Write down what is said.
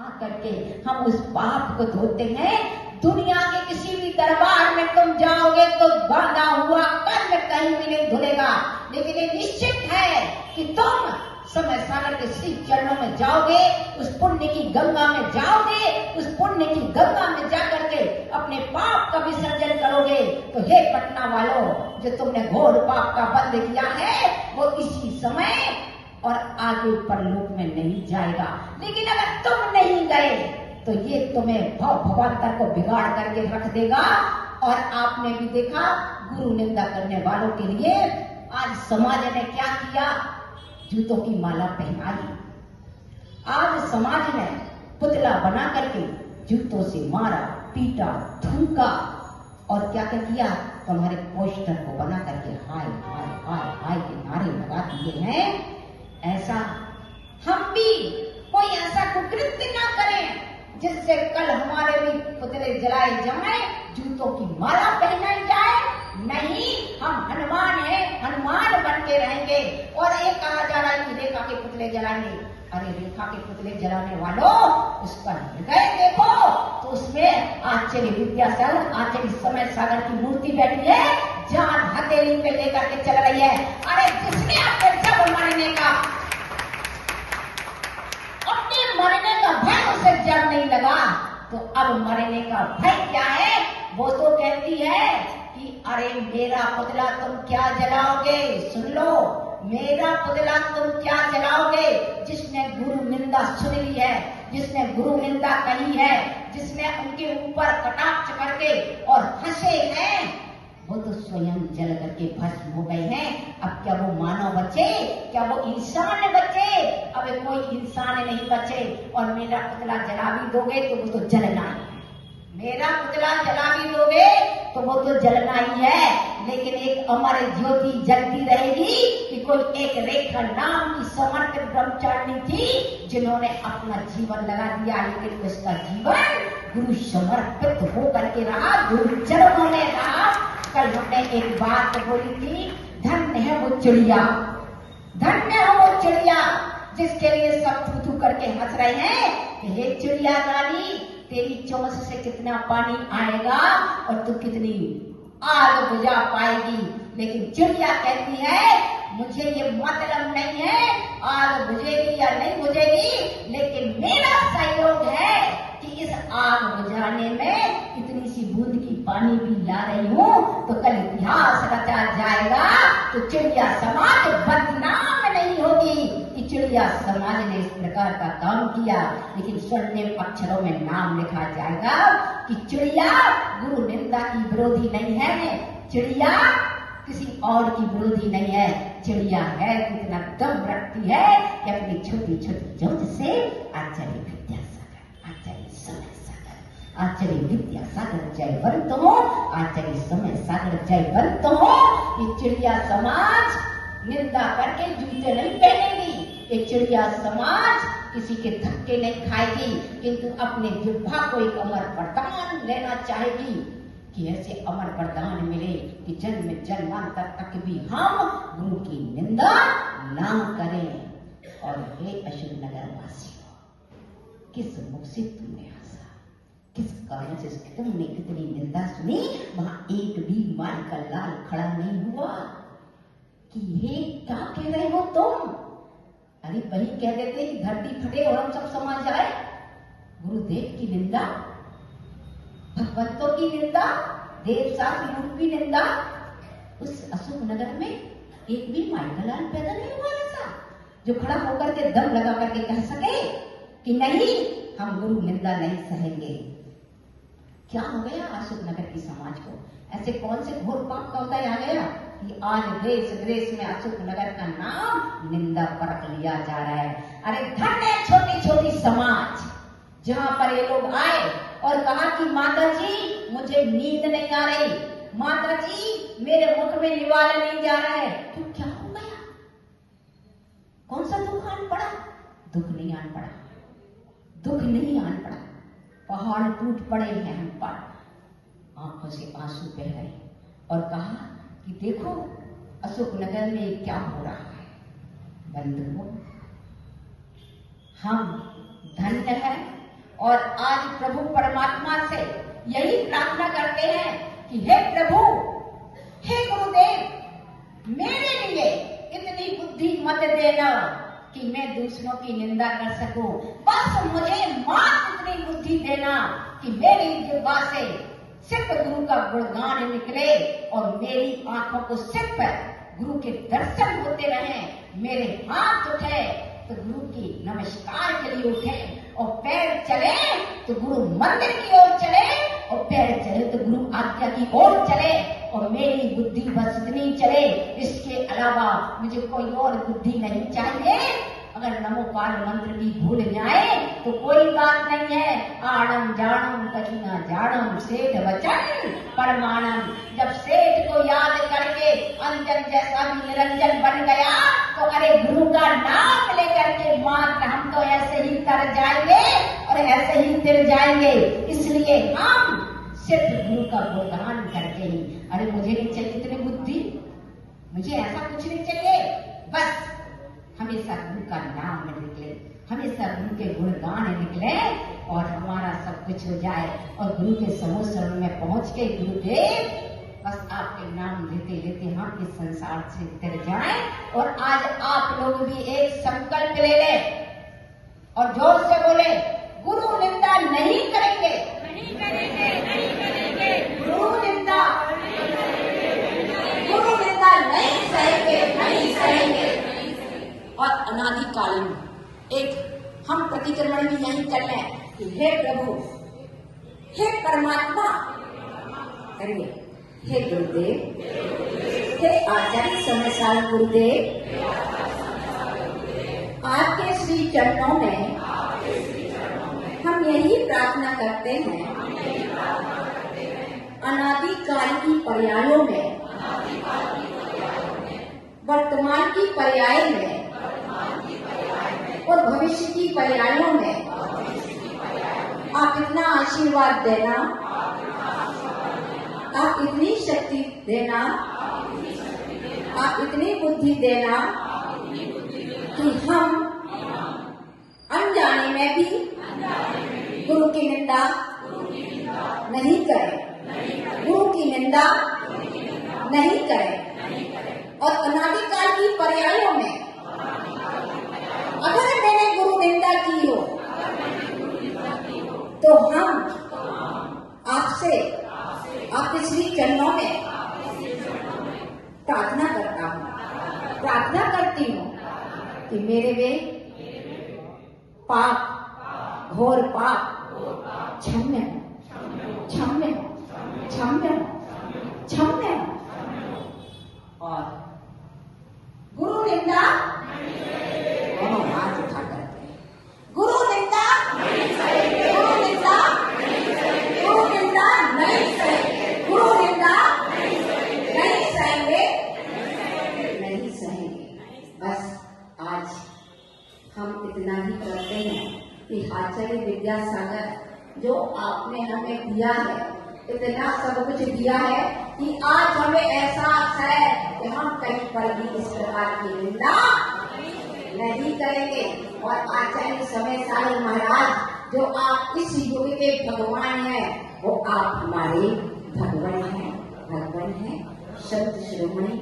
आकर के हम उस पाप को धोते हैं। दुनिया के किसी भी दरबार में तुम जाओगे तो बांधा हुआ कर्म कहीं भी नहीं धुलेगा, लेकिन ये निश्चित है कि तुम समय सागर के श्री चरणों में जाओगे, उस पुण्य की गंगा में जाओगे, उस पुण्य की गंगा में जाकर के अपने पाप का विसर्जन करोगे। तो हे पटना वालों, जो तुमने घोर पाप का बंध किया है वो इसी समय और आगे परलोक में नहीं जाएगा। लेकिन अगर तुम नहीं गए तो ये तुम्हें भवांतर को बिगाड़ करके रख देगा। और आपने भी देखा गुरु निंदा करने वालों के लिए आज समाज ने क्या किया, जूतों की माला पहनाई। आज समाज ने पुतला बना करके जूतों से मारा, पीटा, थूका और क्या क्या किया, तुम्हारे पोस्टर को बना करके हाय हाय हाय हाय के नारे लगा दिए हैं। ऐसा हम भी कोई ऐसा कुकृत्य ना करें जिससे कल हमारे भी पुतले जलाए जाए, जूतों की माला पहनाई जाए। नहीं, हम हनुमान हैं, हनुमान बन के रहेंगे। और एक कहा जा रहा है कि रेखा के पुतले जलाएंगे। अरे रेखा के पुतले जलाने वालों, उसका हृदय देखो तो उसमें आचार्य विद्यासागर, आचार्य समय सागर की मूर्ति बैठी है, जान हथेली पे लेकर के चल रही है। अरे जिसने आपको जब मरने का, अपने मरने का भय उसे जब नहीं लगा तो अब मरने का भय क्या है। वो तो कहती है कि अरे मेरा पुतला तुम क्या जलाओगे, सुन लो, मेरा पुतला तुम क्या जलाओगे। जिसने गुरु निंदा सुन ली है, जिसने गुरु निंदा कही है, जिसने उनके ऊपर कटाक्ष करके और हंसे हैं, वो तो स्वयं जल करके भस्म हो गए हैं। अब क्या वो मानव बचे, क्या वो इंसान बचे? अब कोई इंसान नहीं बचे। और मेरा पुतला जला भी दोगे तो वो तो जलना ही है, मेरा पुतला जला भी दोगे तो वो तो जलना ही है। लेकिन एक अमर ज्योति जलती रहेगी कि कोई एक रेखा नाम की समर्पित ब्रह्मचारिणी थी जिन्होंने अपना जीवन लगा दिया, लेकिन उसका जीवन गुरु समर्पित होकर के रहा, गुरु चरणों में रहा। कल हमने एक बात बोली थी, धन्य है वो चिड़िया, धन्य है वो चिड़िया जिसके लिए सब थू थू करके हंस रहे हैं कि हे चिड़िया रानी, तेरी चोंच से कितना पानी आएगा और तू कितनी आग बुझा पाएगी। लेकिन चिड़िया कहती है मुझे ये मतलब नहीं है आग बुझेगी या नहीं बुझेगी, लेकिन मेरा सहयोग है कि इस आग बुझाने में इतनी सी बूंद की पानी भी ला रही हूँ, तो कल इतिहास रचा जाएगा तो चिड़िया समाज बदनाम नहीं होगी कि चिड़िया समाज ने इस प्रकार का काम किया। लेकिन स्वर्णिम अक्षरों में नाम लिखा जाएगा कि चिड़िया गुरु निंदा की विरोधी नहीं है, चिड़िया किसी और की विरोधी नहीं है। चिड़िया है कितना दम रखती है कि अपनी छोटी छोटी चोंच से आचार्य विद्यासागर, आचार्य समय सागर, आचार्य विद्यासागर जयवंत हो, आचार्य समय सागर जयवंत हो। ये चिड़िया समाज निंदा करके जूते नहीं पहनेगी, ये चिड़िया समाज किसी के धक्के नहीं खाएगी, किंतु अपने जिह्वा को एक अमर वरदान लेना चाहेगी कि ऐसे अमर वरदान मिले कि जन्म जन्मांतर तक भी हम गुरु की निंदा ना करें। और हे अशोक नगर वासियों, किस मुख से तुमने हंसा, किस कारण से तुमने कितनी निंदा सुनी, वहां एक भी माल का लाल खड़ा नहीं हुआ कि हे क्या कह रहे हो तुम। अरे वही कह देते कि धरती फटे और हम सब समा जाए। गुरुदेव की निंदा, भगवंतों की निंदा, देव शास्त्र रूप की निंदा। उस अशोक नगर में एक भी माइकलाल पैदा नहीं हुआ ऐसा जो खड़ा होकर के दम लगा करके कह सके कि नहीं, हम गुरु निंदा नहीं सहेंगे। क्या हो गया अशोक नगर की समाज को? ऐसे कौन से घोर पाप का उदय आ गया कि आज देश विदेश में अशोक नगर का नाम निंदा परख लिया जा रहा है। अरे धन्य छोटी छोटी समाज जहां पर ये लोग आए और कहा कि माता जी मुझे नींद नहीं आ रही, माता जी मेरे मुख में निवाला नहीं जा रहा है। तो क्या हो गया? कौन सा दुख आन पड़ा? दुख नहीं आन पड़ा, दुख नहीं आन पड़ा। पहाड़ टूट पड़े हैं हम पर, आंखों से आंसू बह रहे और कहा कि देखो अशोक नगर में क्या हो रहा है। बंधुओं, हम धन्य है और आज प्रभु परमात्मा से यही प्रार्थना करते हैं कि हे प्रभु, हे गुरुदेव, मेरे लिए इतनी बुद्धि मत देना कि मैं दूसरों की निंदा कर सकूं। बस मुझे मात्र इतनी बुद्धि देना कि मेरी जिह्वा से सिर्फ गुरु का गुणगान निकले और मेरी आंखों को सिर्फ गुरु के दर्शन होते रहे। मेरे हाथ उठे तो गुरु की नमस्कार के लिए उठे, और पैर चले तो गुरु मंदिर की ओर चले, और पैर चले तो गुरु आज्ञा की ओर चले, और मेरी बुद्धि बस इतनी चले। इसके अलावा मुझे कोई और बुद्धि नहीं चाहिए। अगर नमोकार मंत्र भी भूल जाए तो कोई बात नहीं है। आड़म जाणम कहीं ना जाणम सेठ वचन परमाणम। जब सेठ को याद करके अंजन जैसा भी निरंजन बन गया तो अरे गुरु का नाम लेकर के मात्र हम तो ऐसे ही तर जाएंगे और ऐसे ही तिर जाएंगे। इसलिए हम सिर्फ गुरु का गुणगान करके ही, अरे मुझे नहीं चाहिए इतनी बुद्धि, मुझे ऐसा कुछ नहीं चाहिए। बस हमेशा गुरु का नाम निकले, हमेशा गुरु के गुणगान निकले और हमारा सब कुछ हो जाए। और गुरु के समूह शरण में पहुंच के गुरुदेव बस आपके नाम लेते लेते हम इस संसार से उतर जाएं। और आज आप लोग भी एक संकल्प ले लें और जोर से बोले, गुरु निंदा नहीं करेंगे, नहीं करेंगे, नहीं करेंगे। गुरु निंदा नहीं सहेंगे, नहीं सहेंगे। और अनादिकालीन एक हम प्रतिक्रमण भी यही कर लें कि हे प्रभु, हे परमात्मा, करिए, हे गुरुदेव, हे आचार्य समय गुरुदेव, आपके श्री चरणों में हम यही प्रार्थना करते हैं, अनादिकाल की पर्यायों में, वर्तमान की पर्याय में और भविष्य की पर्यायों में आप इतना आशीर्वाद देना, आप इतनी शक्ति देना, आप इतनी बुद्धि देना कि हम अनजाने में भी गुरु की निंदा नहीं करें, गुरु की निंदा नहीं करें। और अनादिकाल की पर्यायों में अगर मैंने गुरु निंदा की हो तो हम आपसे, आपके श्री चरणों में प्रार्थना करता हूँ, प्रार्थना करती हूँ कि मेरे वे पाप, घोर पाप क्षम्य हो, क्षम्य हो, क्षम्य हो, क्षम्य हो। और गुरु निंदा हाथ उठा करके, गुरु निंदा नहीं सहेंगे, गुरु निंदा नहीं सहेंगे, गुरु निंदा नहीं सहेंगे, गुरु निंदा नहीं सहेंगे, नहीं सहेंगे। बस आज हम इतना ही करते हैं कि आचार्य विद्यासागर जो आपने हमें दिया है, इतना सब कुछ दिया है कि आज हमें एहसास है कि हम कहीं पर भी इस प्रकार की निंदा नहीं करेंगे। और आचार्य समय साई महाराज जो आप इस युग के भगवान हैं, वो आप हमारे भगवान हैं, भगवान हैं, संत शिरोमणि